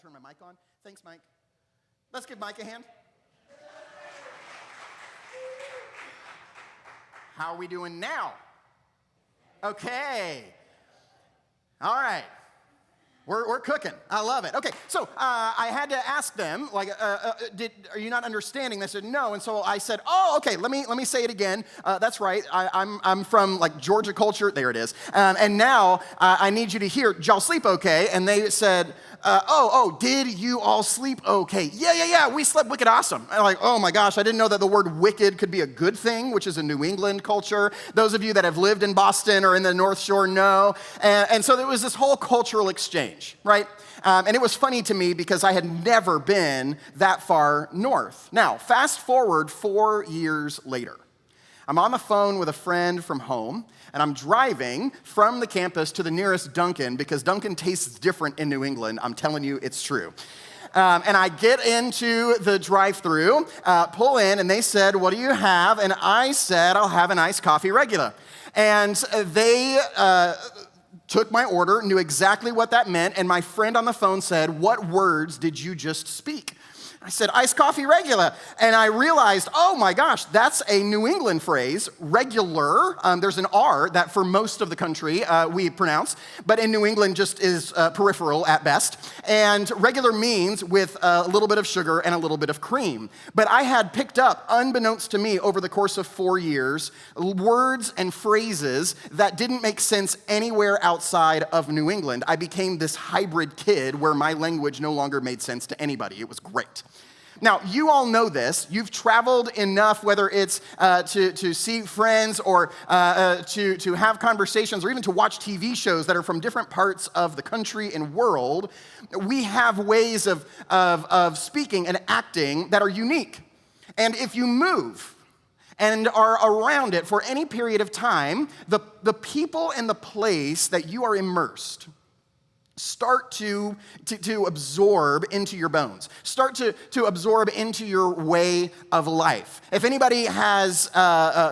turn my mic on. Thanks, Mike. Let's give Mike a hand. How are we doing now? Okay. All right. We're cooking. I love it. Okay, so I had to ask them, like, are you not understanding? They said no, and so I said, oh, okay. Let me say it again. That's right. I'm from like Georgia culture. There it is. And now I need you to hear. Did y'all sleep okay? And they said, did you all sleep okay? Yeah. We slept wicked awesome. I'm like, oh my gosh, I didn't know that the word wicked could be a good thing, which is a New England culture. Those of you that have lived in Boston or in the North Shore know. And so there was this whole cultural exchange, right? And it was funny to me because I had never been that far north. Now, fast forward 4 years later. I'm on the phone with a friend from home, and I'm driving from the campus to the nearest Dunkin' because Dunkin' tastes different in New England. I'm telling you, it's true. And I get into the drive-thru, pull in, and they said, what do you have? And I said, I'll have an iced coffee regular. And they took my order, knew exactly what that meant, and my friend on the phone said, what words did you just speak? I said, iced coffee regular. And I realized, oh my gosh, that's a New England phrase, regular. There's an R that for most of the country we pronounce, but in New England just is peripheral at best. And regular means with a little bit of sugar and a little bit of cream. But I had picked up, unbeknownst to me over the course of 4 years, words and phrases that didn't make sense anywhere outside of New England. I became this hybrid kid where my language no longer made sense to anybody. It was great. Now, you all know this. You've traveled enough, whether it's to see friends or to have conversations or even to watch TV shows that are from different parts of the country and world. We have ways of speaking and acting that are unique. And if you move and are around it for any period of time, the people and the place that you are immersed start to absorb into your bones. Start to absorb into your way of life. If anybody has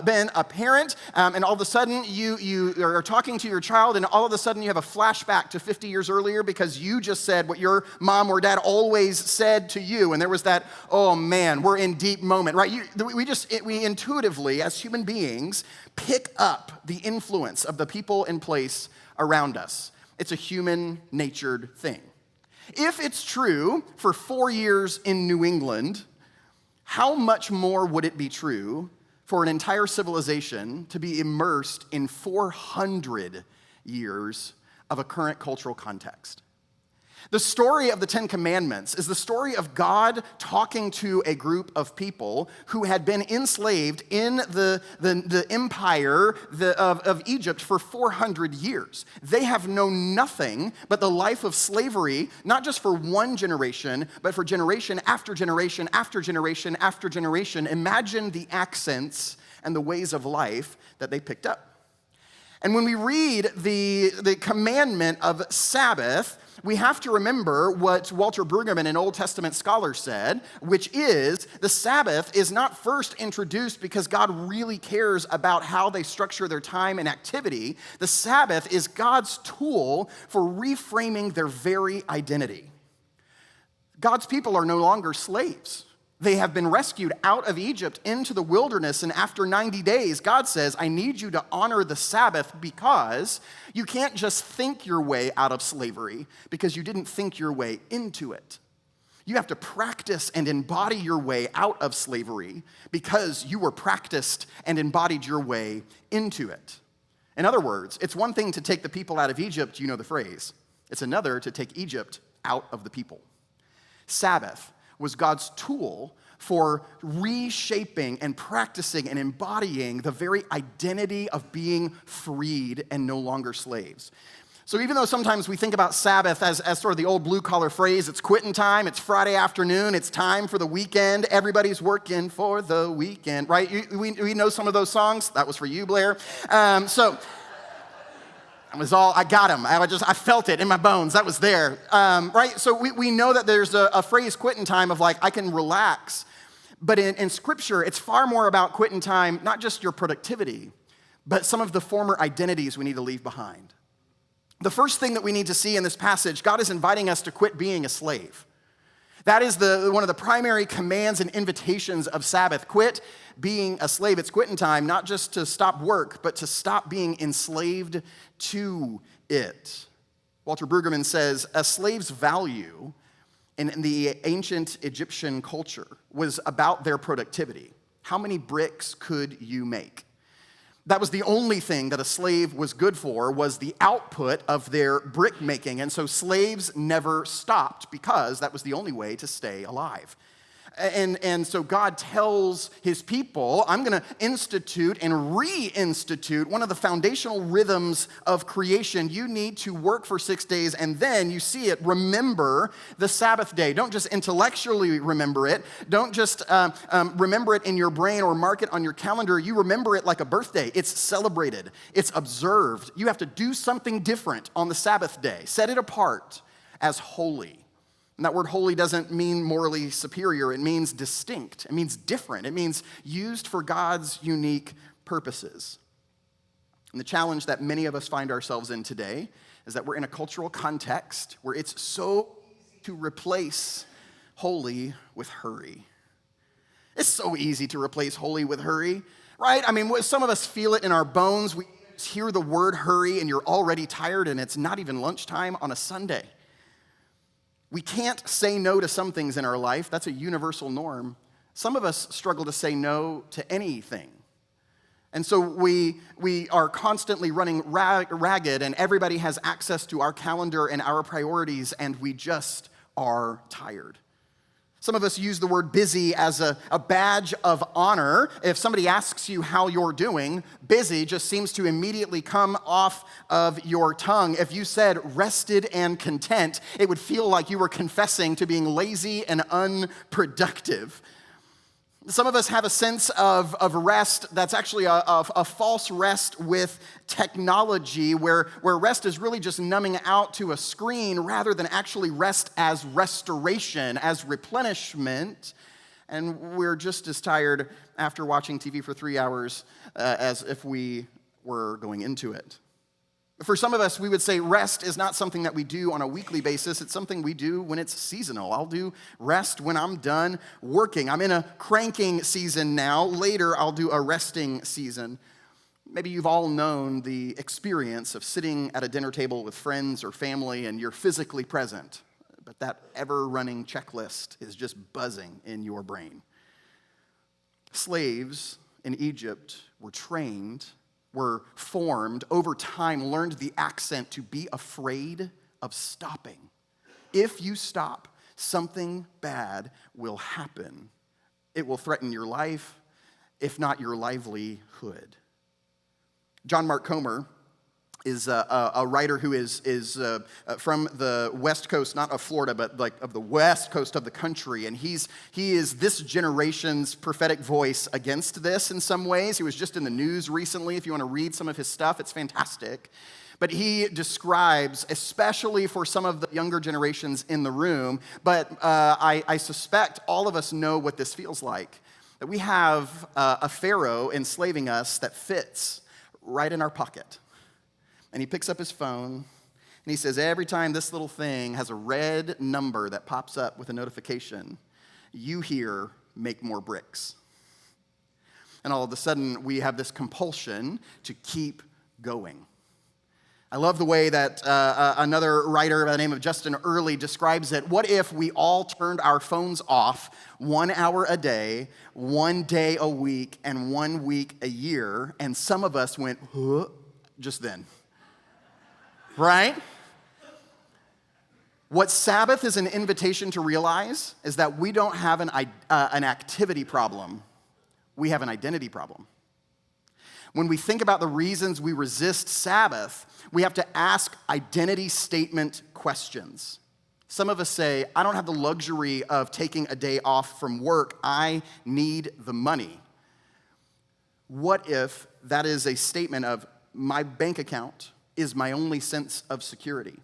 been a parent and all of a sudden you are talking to your child and all of a sudden you have a flashback to 50 years earlier because you just said what your mom or dad always said to you, and there was that, oh man, we're in deep moment, right? We intuitively, as human beings, pick up the influence of the people and place around us. It's a human-natured thing. If it's true for 4 years in New England, how much more would it be true for an entire civilization to be immersed in 400 years of a current cultural context? The story of the Ten Commandments is the story of God talking to a group of people who had been enslaved in the empire of Egypt for 400 years. They have known nothing but the life of slavery, not just for one generation, but for generation after generation after generation after generation. Imagine the accents and the ways of life that they picked up. And when we read the commandment of Sabbath, we have to remember what Walter Brueggemann, an Old Testament scholar, said, which is the Sabbath is not first introduced because God really cares about how they structure their time and activity. The Sabbath is God's tool for reframing their very identity. God's people are no longer slaves. They have been rescued out of Egypt into the wilderness, and after 90 days, God says, I need you to honor the Sabbath because you can't just think your way out of slavery because you didn't think your way into it. You have to practice and embody your way out of slavery because you were practiced and embodied your way into it. In other words, it's one thing to take the people out of Egypt, you know the phrase. It's another to take Egypt out of the people. Sabbath was God's tool for reshaping and practicing and embodying the very identity of being freed and no longer slaves. So even though sometimes we think about Sabbath as sort of the old blue-collar phrase, it's quitting time, it's Friday afternoon, it's time for the weekend, everybody's working for the weekend, right? We know some of those songs. That was for you, Blair. I got him. I felt it in my bones. That was there, right? So we know that there's a phrase, quitting time, of like, I can relax. But in Scripture, it's far more about quitting time, not just your productivity, but some of the former identities we need to leave behind. The first thing that we need to see in this passage, God is inviting us to quit being a slave. That is one of the primary commands and invitations of Sabbath. Quit being a slave. It's quitting time, not just to stop work, but to stop being enslaved to it. Walter Brueggemann says, a slave's value in the ancient Egyptian culture was about their productivity. How many bricks could you make? That was the only thing that a slave was good for, was the output of their brick making. And so slaves never stopped because that was the only way to stay alive. And so God tells his people, I'm going to institute and reinstitute one of the foundational rhythms of creation. You need to work for 6 days, and then you see it, remember the Sabbath day. Don't just intellectually remember it. Don't just remember it in your brain or mark it on your calendar. You remember it like a birthday. It's celebrated. It's observed. You have to do something different on the Sabbath day. Set it apart as holy. And that word holy doesn't mean morally superior. It means distinct. It means different. It means used for God's unique purposes. And the challenge that many of us find ourselves in today is that we're in a cultural context where it's so easy to replace holy with hurry. It's so easy to replace holy with hurry, right? I mean, some of us feel it in our bones. We hear the word hurry and you're already tired and it's not even lunchtime on a Sunday. We can't say no to some things in our life. That's a universal norm. Some of us struggle to say no to anything. And so we are constantly running ragged, and everybody has access to our calendar and our priorities, and we just are tired. Some of us use the word busy as a badge of honor. If somebody asks you how you're doing, busy just seems to immediately come off of your tongue. If you said rested and content, it would feel like you were confessing to being lazy and unproductive. Some of us have a sense of rest that's actually a false rest with technology, where rest is really just numbing out to a screen rather than actually rest as restoration, as replenishment. And we're just as tired after watching TV for 3 hours as if we were going into it. For some of us, we would say rest is not something that we do on a weekly basis. It's something we do when it's seasonal. I'll do rest when I'm done working. I'm in a cranking season now. Later, I'll do a resting season. Maybe you've all known the experience of sitting at a dinner table with friends or family and you're physically present, but that ever-running checklist is just buzzing in your brain. Slaves in Egypt were trained, were formed, over time learned the accent to be afraid of stopping. If you stop, something bad will happen. It will threaten your life, if not your livelihood. John Mark Comer is a writer who is from the west coast, not of Florida, but like of the west coast of the country. And he is this generation's prophetic voice against this in some ways. He was just in the news recently. If you want to read some of his stuff, it's fantastic. But he describes, especially for some of the younger generations in the room, but I suspect all of us know what this feels like, that we have a Pharaoh enslaving us that fits right in our pocket. And he picks up his phone, and he says, every time this little thing has a red number that pops up with a notification, you hear, make more bricks. And all of a sudden, we have this compulsion to keep going. I love the way that another writer by the name of Justin Earley describes it. What if we all turned our phones off 1 hour a day, 1 day a week, and 1 week a year, and some of us went, huh, just then? Right? What Sabbath is an invitation to realize is that we don't have an activity problem. We have an identity problem. When we think about the reasons we resist Sabbath, we have to ask identity statement questions. Some of us say, I don't have the luxury of taking a day off from work. I need the money. What if that is a statement of my bank account is my only sense of security?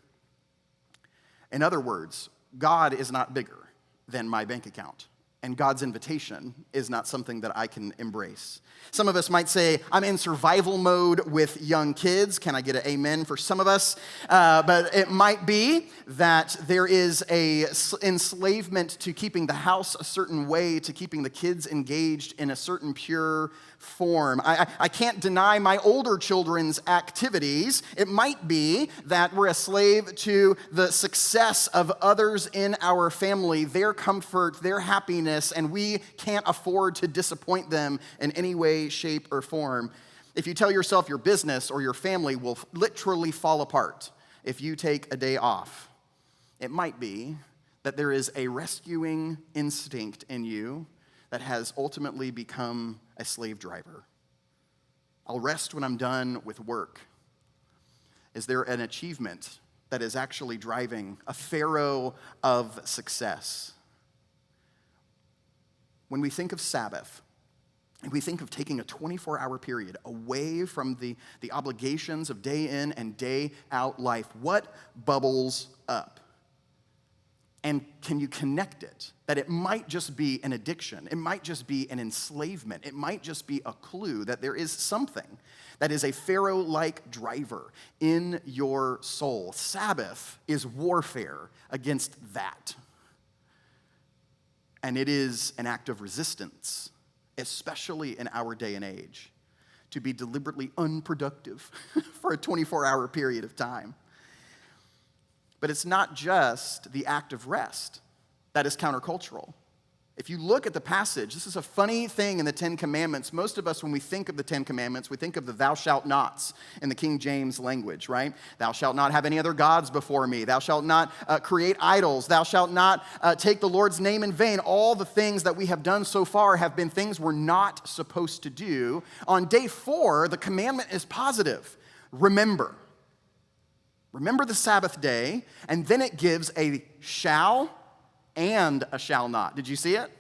In other words, God is not bigger than my bank account. And God's invitation is not something that I can embrace. Some of us might say, I'm in survival mode with young kids. Can I get an amen for some of us? But it might be that there is a enslavement to keeping the house a certain way, to keeping the kids engaged in a certain pure form. I can't deny my older children's activities. It might be that we're a slave to the success of others in our family, their comfort, their happiness, and we can't afford to disappoint them in any way, shape, or form. If you tell yourself your business or your family will literally fall apart if you take a day off, it might be that there is a rescuing instinct in you that has ultimately become a slave driver. I'll rest when I'm done with work. Is there an achievement that is actually driving a pharaoh of success? When we think of Sabbath, and we think of taking a 24-hour period away from the obligations of day in and day out life, what bubbles up? And can you connect it? That it might just be an addiction. It might just be an enslavement. It might just be a clue that there is something that is a Pharaoh-like driver in your soul. Sabbath is warfare against that. And it is an act of resistance, especially in our day and age, to be deliberately unproductive for a 24-hour period of time. But it's not just the act of rest that is countercultural. If you look at the passage, this is a funny thing in the Ten Commandments. Most of us, when we think of the Ten Commandments, we think of the thou shalt nots in the King James language, right? Thou shalt not have any other gods before me. Thou shalt not create idols. Thou shalt not take the Lord's name in vain. All the things that we have done so far have been things we're not supposed to do. On day 4, the commandment is positive. Remember. Remember the Sabbath day, and then it gives a shall and a shall not. Did you see it?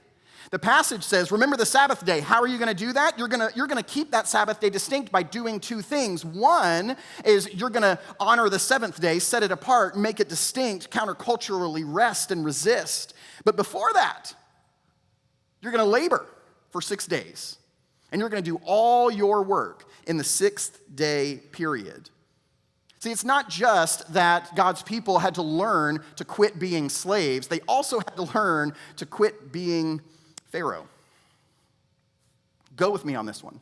The passage says, remember the Sabbath day. How are you going to do that? You're going to keep that Sabbath day distinct by doing 2 things. One is you're going to honor the 7th day, set it apart, make it distinct, counterculturally rest and resist. But before that, you're going to labor for 6 days, and you're going to do all your work in the 6th day period. See, it's not just that God's people had to learn to quit being slaves. They also had to learn to quit being Pharaoh. Go with me on this one.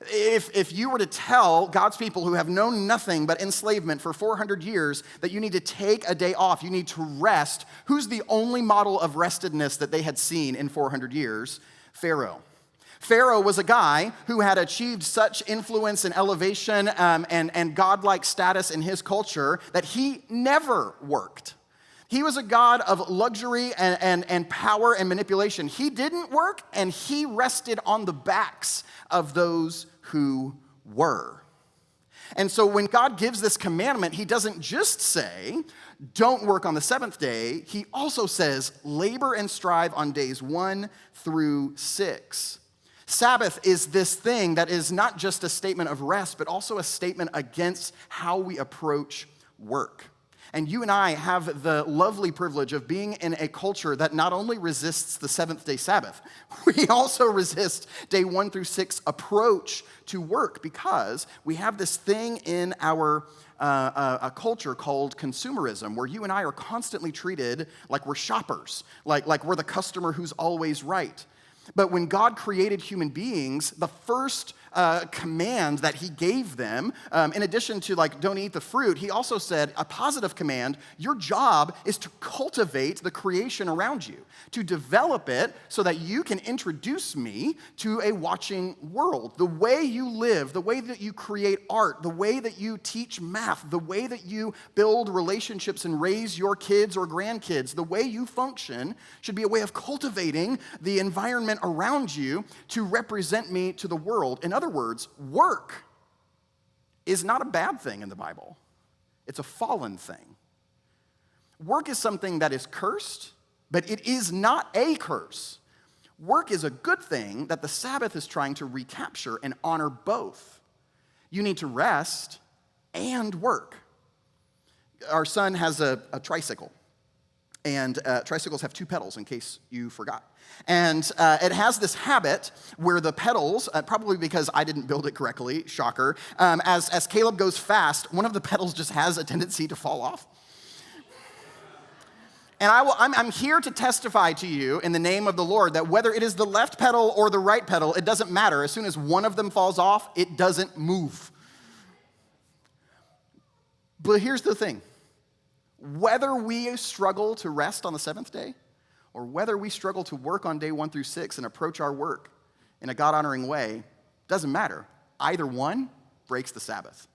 If you were to tell God's people who have known nothing but enslavement for 400 years that you need to take a day off, you need to rest, who's the only model of restedness that they had seen in 400 years? Pharaoh. Pharaoh was a guy who had achieved such influence and elevation and godlike status in his culture that he never worked. He was a god of luxury and power and manipulation. He didn't work, and he rested on the backs of those who were. And so when God gives this commandment, he doesn't just say, don't work on the 7th day. He also says, labor and strive on days 1 through 6. Sabbath is this thing that is not just a statement of rest, but also a statement against how we approach work. And you and I have the lovely privilege of being in a culture that not only resists the 7th day Sabbath, we also resist day 1 through 6 approach to work, because we have this thing in our a culture called consumerism, where you and I are constantly treated like we're shoppers, like we're the customer who's always right. But when God created human beings, the first command that he gave them, in addition to don't eat the fruit, he also said a positive command: your job is to cultivate the creation around you, to develop it so that you can introduce me to a watching world. The way you live, the way that you create art, the way that you teach math, the way that you build relationships and raise your kids or grandkids, the way you function should be a way of cultivating the environment around you to represent me to the world. In other words, work is not a bad thing in the Bible. It's a fallen thing. Work is something that is cursed, but it is not a curse. Work is a good thing that the Sabbath is trying to recapture and honor both. You need to rest and work. Our son has a tricycle. And tricycles have two pedals, in case you forgot. And it has this habit where the pedals, probably because I didn't build it correctly, shocker, as Caleb goes fast, one of the pedals just has a tendency to fall off. And I'm here to testify to you in the name of the Lord that whether it is the left pedal or the right pedal, it doesn't matter. As soon as one of them falls off, it doesn't move. But here's the thing. Whether we struggle to rest on the seventh day, or whether we struggle to work on day 1 through 6 and approach our work in a God-honoring way, doesn't matter. Either one breaks the Sabbath.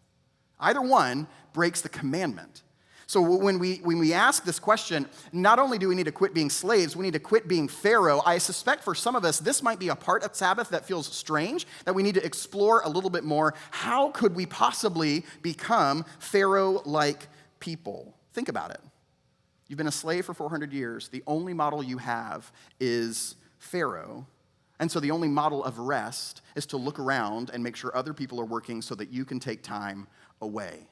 Either one breaks the commandment. So when we ask this question, not only do we need to quit being slaves, we need to quit being Pharaoh. I suspect for some of us, this might be a part of Sabbath that feels strange, that we need to explore a little bit more. How could we possibly become Pharaoh-like people? Think about it. You've been a slave for 400 years. The only model you have is Pharaoh. And so the only model of rest is to look around and make sure other people are working so that you can take time away.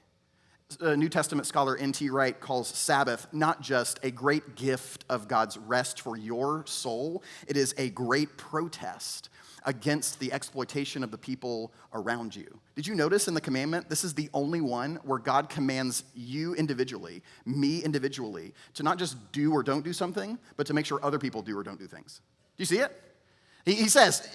New Testament scholar N.T. Wright calls Sabbath not just a great gift of God's rest for your soul, it is a great protest against the exploitation of the people around you. Did you notice in the commandment, this is the only one where God commands you individually, me individually, to not just do or don't do something, but to make sure other people do or don't do things. Do you see it? He says,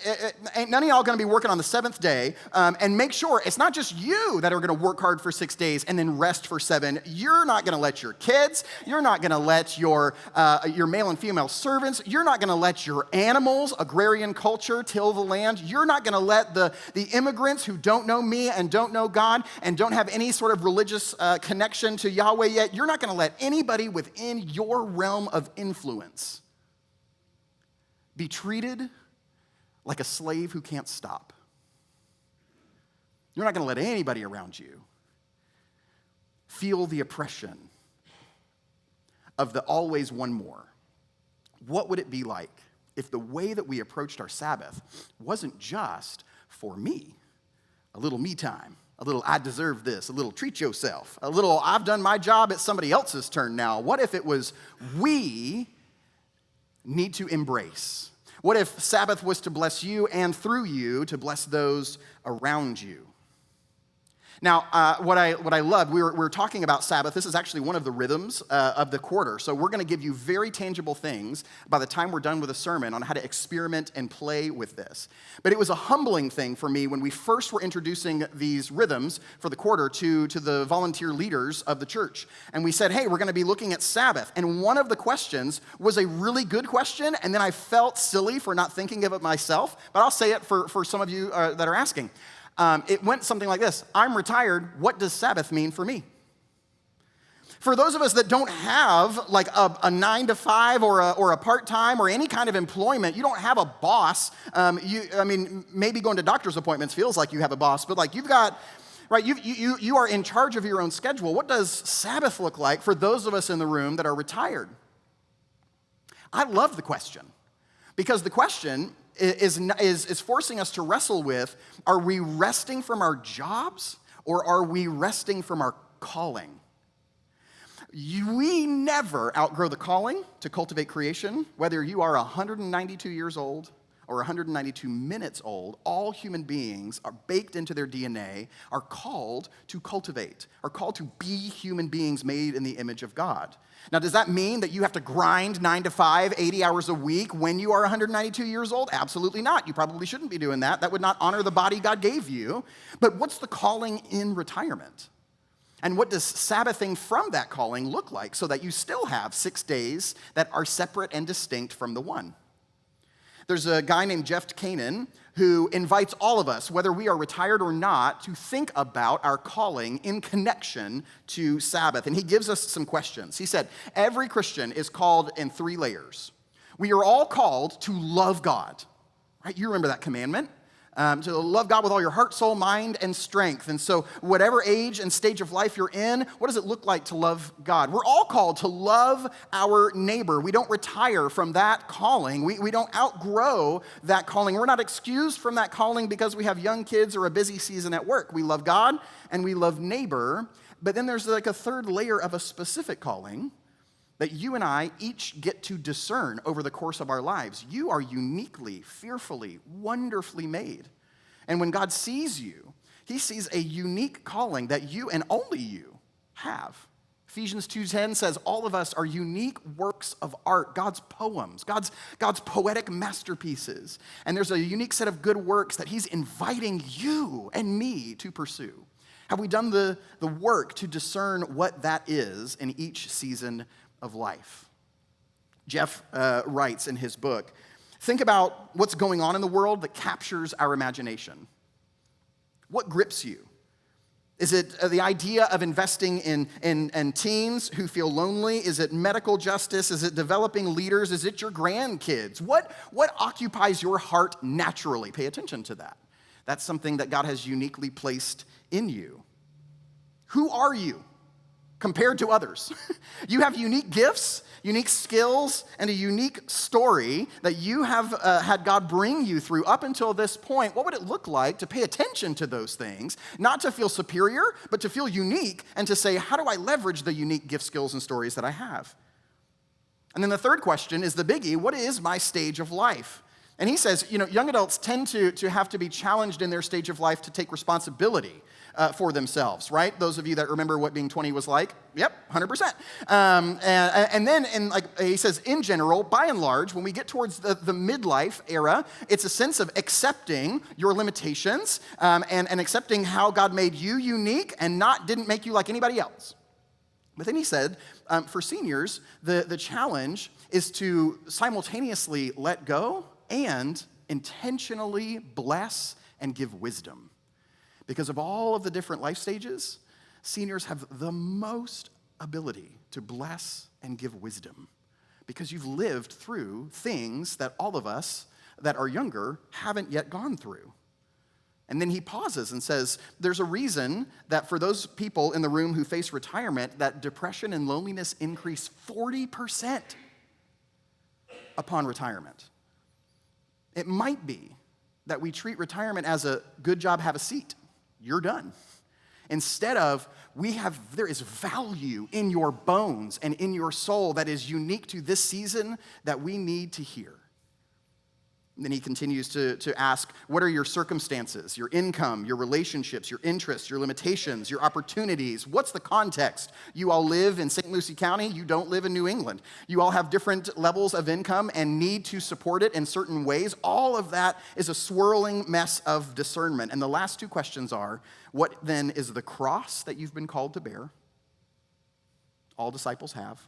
ain't none of y'all going to be working on the seventh day, and make sure it's not just you that are going to work hard for 6 days and then rest for 7. You're not going to let your kids, you're not going to let your male and female servants, you're not going to let your animals, agrarian culture, till the land. You're not going to let the immigrants who don't know me and don't know God and don't have any sort of religious connection to Yahweh yet, you're not going to let anybody within your realm of influence be treated like a slave who can't stop. You're not going to let anybody around you feel the oppression of the always one more. What would it be like if the way that we approached our Sabbath wasn't just for me, a little me time, a little I deserve this, a little treat yourself, a little I've done my job, it's somebody else's turn now. What if it was we need to embrace? What if Sabbath was to bless you and through you to bless those around you? Now, what I loved, we were talking about Sabbath. This is actually one of the rhythms of the quarter. So we're going to give you very tangible things by the time we're done with a sermon on how to experiment and play with this. But it was a humbling thing for me when we first were introducing these rhythms for the quarter to the volunteer leaders of the church. And we said, hey, we're going to be looking at Sabbath. And one of the questions was a really good question, and then I felt silly for not thinking of it myself. But I'll say it for some of you that are asking. It went something like this. I'm retired. What does Sabbath mean for me? For those of us that don't have like a 9 to 5 or a part-time or any kind of employment, you don't have a boss. Maybe going to doctor's appointments feels like you have a boss, but like you've got, right, you are in charge of your own schedule. What does Sabbath look like for those of us in the room that are retired? I love the question because the question is forcing us to wrestle with, are we resting from our jobs or are we resting from our calling? We never outgrow the calling to cultivate creation, whether you are 192 years old or 192 minutes old. All human beings are baked into their DNA, are called to cultivate, are called to be human beings made in the image of God. Now, does that mean that you have to grind 9 to 5, 80 hours a week when you are 192 years old? Absolutely not. You probably shouldn't be doing that. That would not honor the body God gave you. But what's the calling in retirement? And what does Sabbathing from that calling look like so that you still have 6 days that are separate and distinct from the one? There's a guy named Jeff Quittin who invites all of us, whether we are retired or not, to think about our calling in connection to Sabbath. And he gives us some questions. He said, every Christian is called in 3 layers. We are all called to love God, right? You remember that commandment. To love God with all your heart, soul, mind, and strength. And so whatever age and stage of life you're in, what does it look like to love God? We're all called to love our neighbor. We don't retire from that calling. We don't outgrow that calling. We're not excused from that calling because we have young kids or a busy season at work. We love God and we love neighbor. But then there's like a third layer of a specific calling that you and I each get to discern over the course of our lives. You are uniquely, fearfully, wonderfully made. And when God sees you, he sees a unique calling that you and only you have. Ephesians 2:10 says all of us are unique works of art, God's poems, God's poetic masterpieces. And there's a unique set of good works that he's inviting you and me to pursue. Have we done the work to discern what that is in each season of life? Jeff writes in his book, think about what's going on in the world that captures our imagination. What grips you? Is it the idea of investing in teens who feel lonely? Is it medical justice? Is it developing leaders? Is it your grandkids? What occupies your heart naturally? Pay attention to that. That's something that God has uniquely placed in you. Who are you compared to others? You have unique gifts, unique skills, and a unique story that you have had God bring you through up until this point. What would it look like to pay attention to those things, not to feel superior, but to feel unique and to say, how do I leverage the unique gift, skills, and stories that I have? And then the third question is the biggie: what is my stage of life? And he says, young adults tend to have to be challenged in their stage of life to take responsibility for themselves, right? Those of you that remember what being 20 was like, yep, 100%. And then, he says, in general, by and large, when we get towards the midlife era, it's a sense of accepting your limitations and accepting how God made you unique and didn't make you like anybody else. But then he said, for seniors, the challenge is to simultaneously let go and intentionally bless and give wisdom. Because of all of the different life stages, seniors have the most ability to bless and give wisdom. Because you've lived through things that all of us that are younger haven't yet gone through. And then he pauses and says, there's a reason that for those people in the room who face retirement, that depression and loneliness increase 40% upon retirement. It might be that we treat retirement as a good job, have a seat. You're done. Instead of, there is value in your bones and in your soul that is unique to this season that we need to hear. And then he continues to ask, what are your circumstances, your income, your relationships, your interests, your limitations, your opportunities? What's the context? You all live in St. Lucie County. You don't live in New England. You all have different levels of income and need to support it in certain ways. All of that is a swirling mess of discernment. And the last two questions are, what then is the cross that you've been called to bear? All disciples have.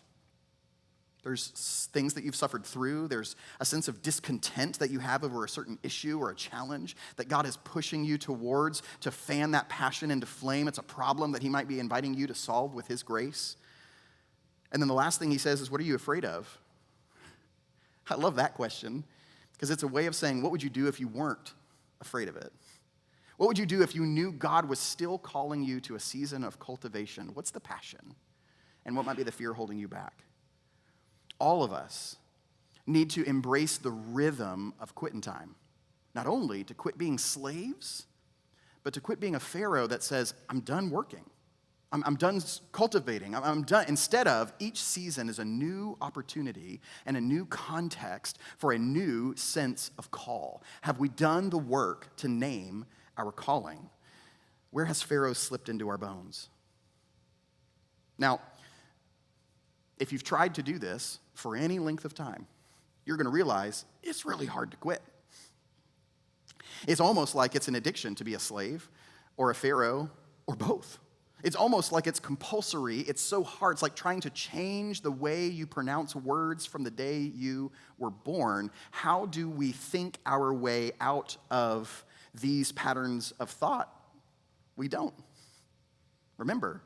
There's things that you've suffered through. There's a sense of discontent that you have over a certain issue or a challenge that God is pushing you towards to fan that passion into flame. It's a problem that he might be inviting you to solve with his grace. And then the last thing he says is, what are you afraid of? I love that question because it's a way of saying, what would you do if you weren't afraid of it? What would you do if you knew God was still calling you to a season of cultivation? What's the passion? And what might be the fear holding you back? All of us need to embrace the rhythm of quitting time. Not only to quit being slaves, but to quit being a Pharaoh that says, I'm done working. I'm done cultivating. I'm done. Instead of, each season is a new opportunity and a new context for a new sense of call. Have we done the work to name our calling? Where has Pharaoh slipped into our bones? Now, if you've tried to do this for any length of time, you're going to realize it's really hard to quit. It's almost like it's an addiction to be a slave or a Pharaoh or both. It's almost like it's compulsory. It's so hard. It's like trying to change the way you pronounce words from the day you were born. How do we think our way out of these patterns of thought? We don't. Remember,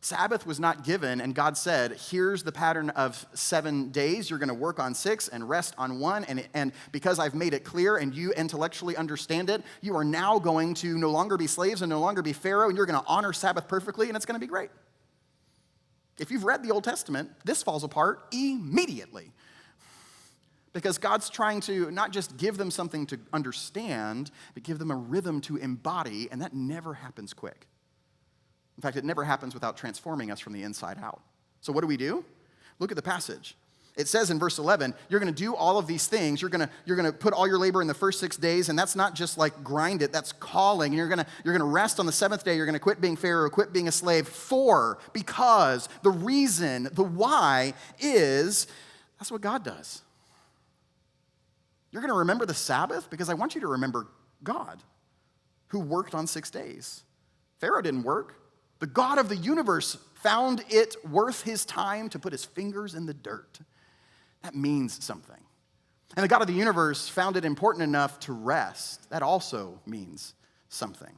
Sabbath was not given, and God said, here's the pattern of 7 days. You're going to work on 6 and rest on 1. And because I've made it clear and you intellectually understand it, you are now going to no longer be slaves and no longer be Pharaoh, and you're going to honor Sabbath perfectly, and it's going to be great. If you've read the Old Testament, this falls apart immediately. Because God's trying to not just give them something to understand, but give them a rhythm to embody, and that never happens quick. In fact, it never happens without transforming us from the inside out. So what do? Look at the passage. It says in verse 11, you're going to do all of these things. You're going to put all your labor in the first 6 days, and that's not just like grind it. That's calling. You're going to rest on the seventh day. You're going to quit being Pharaoh, quit being a slave because the reason, the why is that's what God does. You're going to remember the Sabbath because I want you to remember God who worked on 6 days. Pharaoh didn't work. The God of the universe found it worth his time to put his fingers in the dirt. That means something. And the God of the universe found it important enough to rest. That also means something.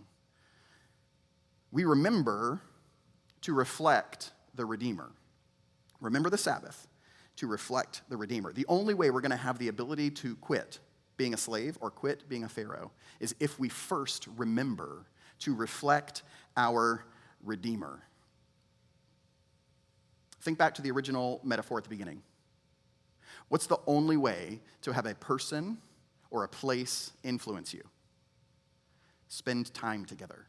We remember to reflect the Redeemer. Remember the Sabbath to reflect the Redeemer. The only way we're going to have the ability to quit being a slave or quit being a Pharaoh is if we first remember to reflect our Redeemer. Think back to the original metaphor at the beginning. What's the only way to have a person or a place influence you? Spend time together,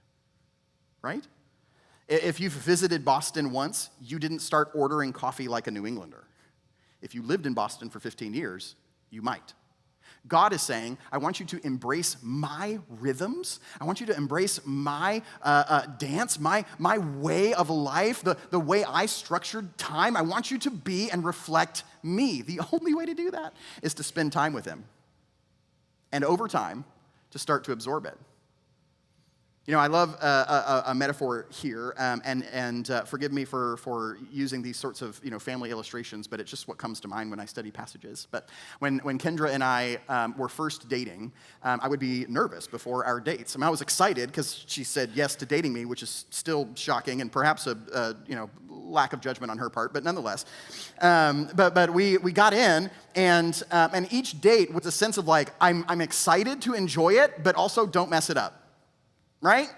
right? If you've visited Boston once, you didn't start ordering coffee like a New Englander. If you lived in Boston for 15 years, you might. God is saying, I want you to embrace my rhythms. I want you to embrace my dance, my way of life, the way I structured time. I want you to be and reflect me. The only way to do that is to spend time with him. And over time, to start to absorb it. You know, I love a metaphor here, and forgive me for using these sorts of, family illustrations, but it's just what comes to mind when I study passages. But when Kendra and I were first dating, I would be nervous before our dates. I was excited because she said yes to dating me, which is still shocking and perhaps a lack of judgment on her part, but nonetheless. But we got in, and each date with a sense of like, I'm excited to enjoy it, but also don't mess it up. Right?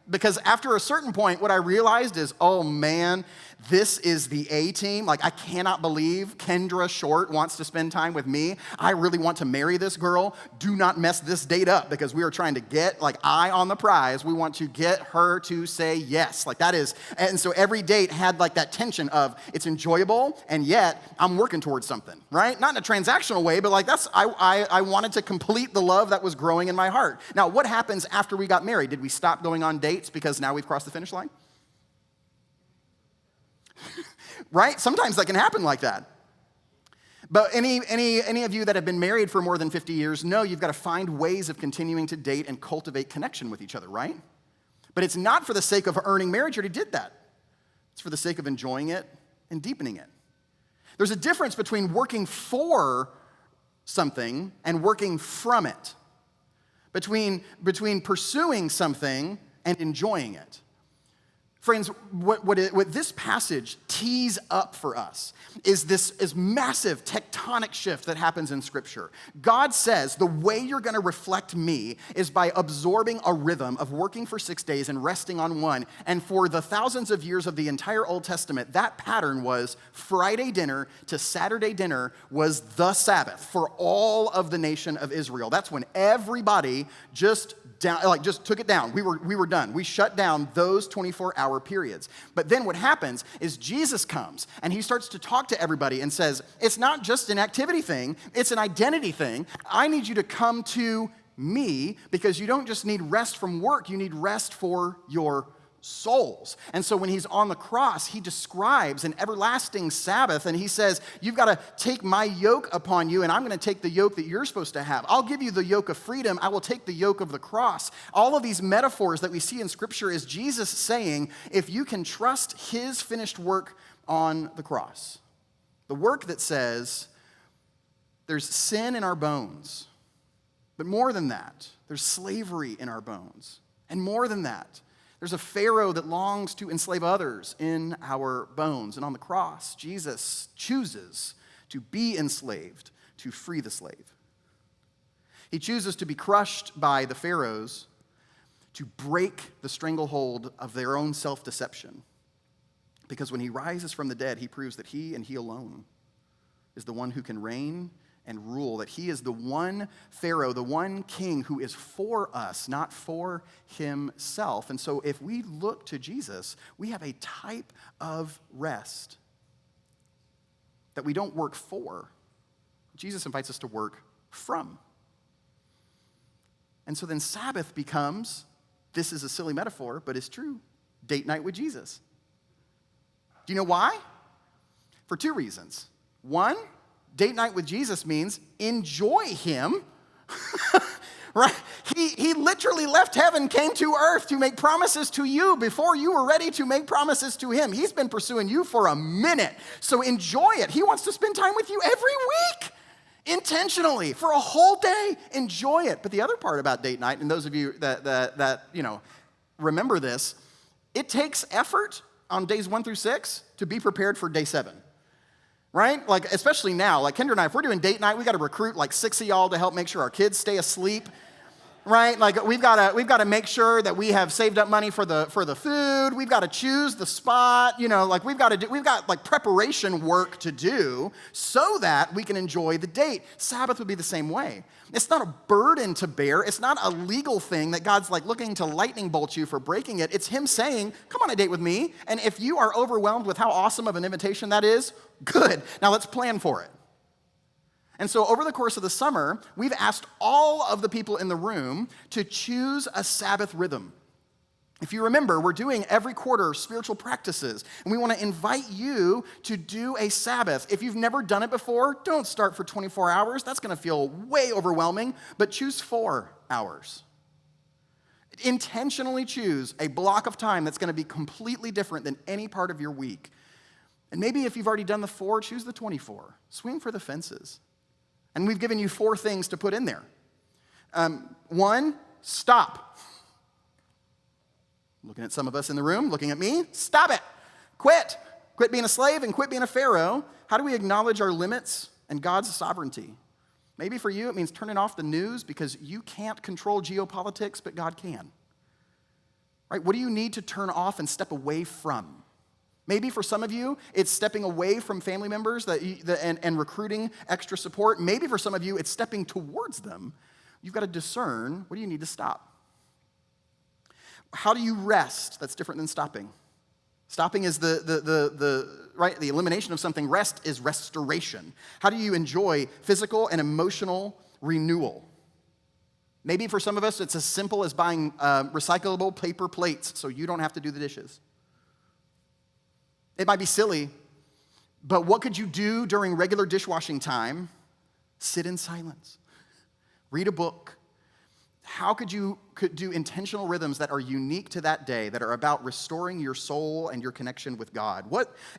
Because after a certain point, what I realized is, oh man, this is the A team. Like, I cannot believe Kendra Short wants to spend time with me. I really want to marry this girl. Do not mess this date up because we are trying to get, eye on the prize. We want to get her to say yes. And so every date had that tension of it's enjoyable and yet I'm working towards something, right? Not in a transactional way, but I wanted to complete the love that was growing in my heart. Now, what happens after we got married? Did we stop going on dates because now we've crossed the finish line? Right? Sometimes that can happen like that. But any of you that have been married for more than 50 years know you've got to find ways of continuing to date and cultivate connection with each other, right? But it's not for the sake of earning marriage. You already did that. It's for the sake of enjoying it and deepening it. There's a difference between working for something and working from it. Between pursuing something and enjoying it. Friends, what this passage tees up for us is this massive tectonic shift that happens in Scripture. God says the way you're going to reflect me is by absorbing a rhythm of working for 6 days and resting on one. And for the thousands of years of the entire Old Testament, that pattern was Friday dinner to Saturday dinner was the Sabbath for all of the nation of Israel. That's when everybody just took it down. We were done. We shut down those 24-hour periods. But then what happens is Jesus comes and he starts to talk to everybody and says, it's not just an activity thing, it's an identity thing. I need you to come to me because you don't just need rest from work, you need rest for your souls. And so when he's on the cross, he describes an everlasting Sabbath and he says, you've got to take my yoke upon you and I'm going to take the yoke that you're supposed to have. I'll give you the yoke of freedom. I will take the yoke of the cross. All of these metaphors that we see in Scripture is Jesus saying, if you can trust his finished work on the cross, the work that says there's sin in our bones, but more than that, there's slavery in our bones. And more than that, there's a Pharaoh that longs to enslave others in our bones. And on the cross, Jesus chooses to be enslaved to free the slave. He chooses to be crushed by the pharaohs to break the stranglehold of their own self-deception. Because when he rises from the dead, he proves that he and he alone is the one who can reign and rule, that he is the one Pharaoh, the one king who is for us, not for himself. And so if we look to Jesus, we have a type of rest. that we don't work for. Jesus invites us to work from. And so then Sabbath becomes, this is a silly metaphor, but it's true, date night with Jesus. Do you know why? For two reasons. One, date night with Jesus means enjoy him, right? He literally left heaven, came to earth to make promises to you before you were ready to make promises to him. He's been pursuing you for a minute, so enjoy it. He wants to spend time with you every week, intentionally, for a whole day. Enjoy it. But the other part about date night, and those of you that remember this, it takes effort on days 1 through 6 to be prepared for day 7. Right? Like, especially now, like Kendra and I, if we're doing date night, we got to recruit like 6 of y'all to help make sure our kids stay asleep. Right? Like, we've got to make sure that we have saved up money for the food. We've got to choose the spot. Like we've got like preparation work to do so that we can enjoy the date. Sabbath would be the same way. It's not a burden to bear. It's not a legal thing that God's like looking to lightning bolt you for breaking it. It's him saying, come on a date with me. And if you are overwhelmed with how awesome of an invitation that is, good. Now let's plan for it. And so over the course of the summer, we've asked all of the people in the room to choose a Sabbath rhythm. If you remember, we're doing every quarter spiritual practices, and we want to invite you to do a Sabbath. If you've never done it before, don't start for 24 hours. That's going to feel way overwhelming, but choose 4 hours. Intentionally choose a block of time that's going to be completely different than any part of your week. And maybe if you've already done the 4, choose the 24. Swing for the fences. And we've given you 4 things to put in there. 1, stop. Looking at some of us in the room, looking at me, stop it. Quit. Quit being a slave and quit being a pharaoh. How do we acknowledge our limits and God's sovereignty? Maybe for you it means turning off the news because you can't control geopolitics, but God can. Right? What do you need to turn off and step away from? Maybe for some of you, it's stepping away from family members and recruiting extra support. Maybe for some of you, it's stepping towards them. You've got to discern, what do you need to stop? How do you rest? That's different than stopping. Stopping is the elimination of something. Rest is restoration. How do you enjoy physical and emotional renewal? Maybe for some of us, it's as simple as buying recyclable paper plates so you don't have to do the dishes. It might be silly, but what could you do during regular dishwashing time? Sit in silence. Read a book. How could you do intentional rhythms that are unique to that day, that are about restoring your soul and your connection with God?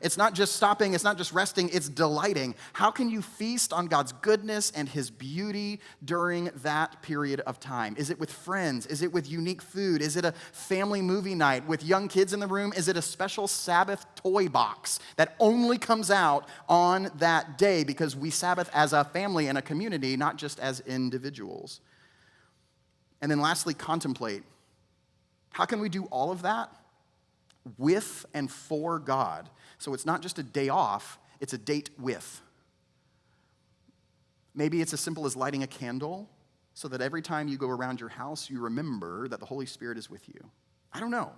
It's not just stopping, it's not just resting, it's delighting. How can you feast on God's goodness and his beauty during that period of time? Is it with friends? Is it with unique food? Is it a family movie night with young kids in the room? Is it a special Sabbath toy box that only comes out on that day because we Sabbath as a family and a community, not just as individuals? And then lastly, contemplate. How can we do all of that with and for God? So it's not just a day off, it's a date with. Maybe it's as simple as lighting a candle so that every time you go around your house, you remember that the Holy Spirit is with you. I don't know.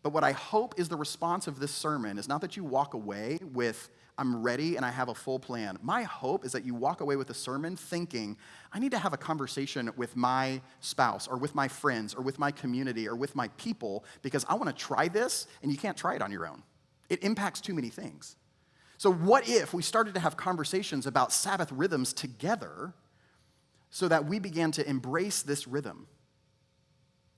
But what I hope is the response of this sermon is not that you walk away with, I'm ready and I have a full plan. My hope is that you walk away with a sermon thinking, I need to have a conversation with my spouse or with my friends or with my community or with my people because I want to try this, and you can't try it on your own. It impacts too many things. So what if we started to have conversations about Sabbath rhythms together so that we began to embrace this rhythm?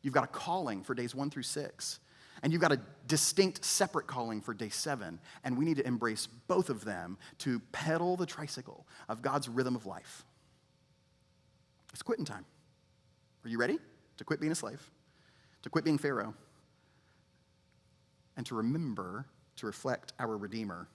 You've got a calling for days 1 through 6. And you've got a distinct, separate calling for day 7. And we need to embrace both of them to pedal the tricycle of God's rhythm of life. It's quitting time. Are you ready to quit being a slave, to quit being Pharaoh, and to remember to reflect our Redeemer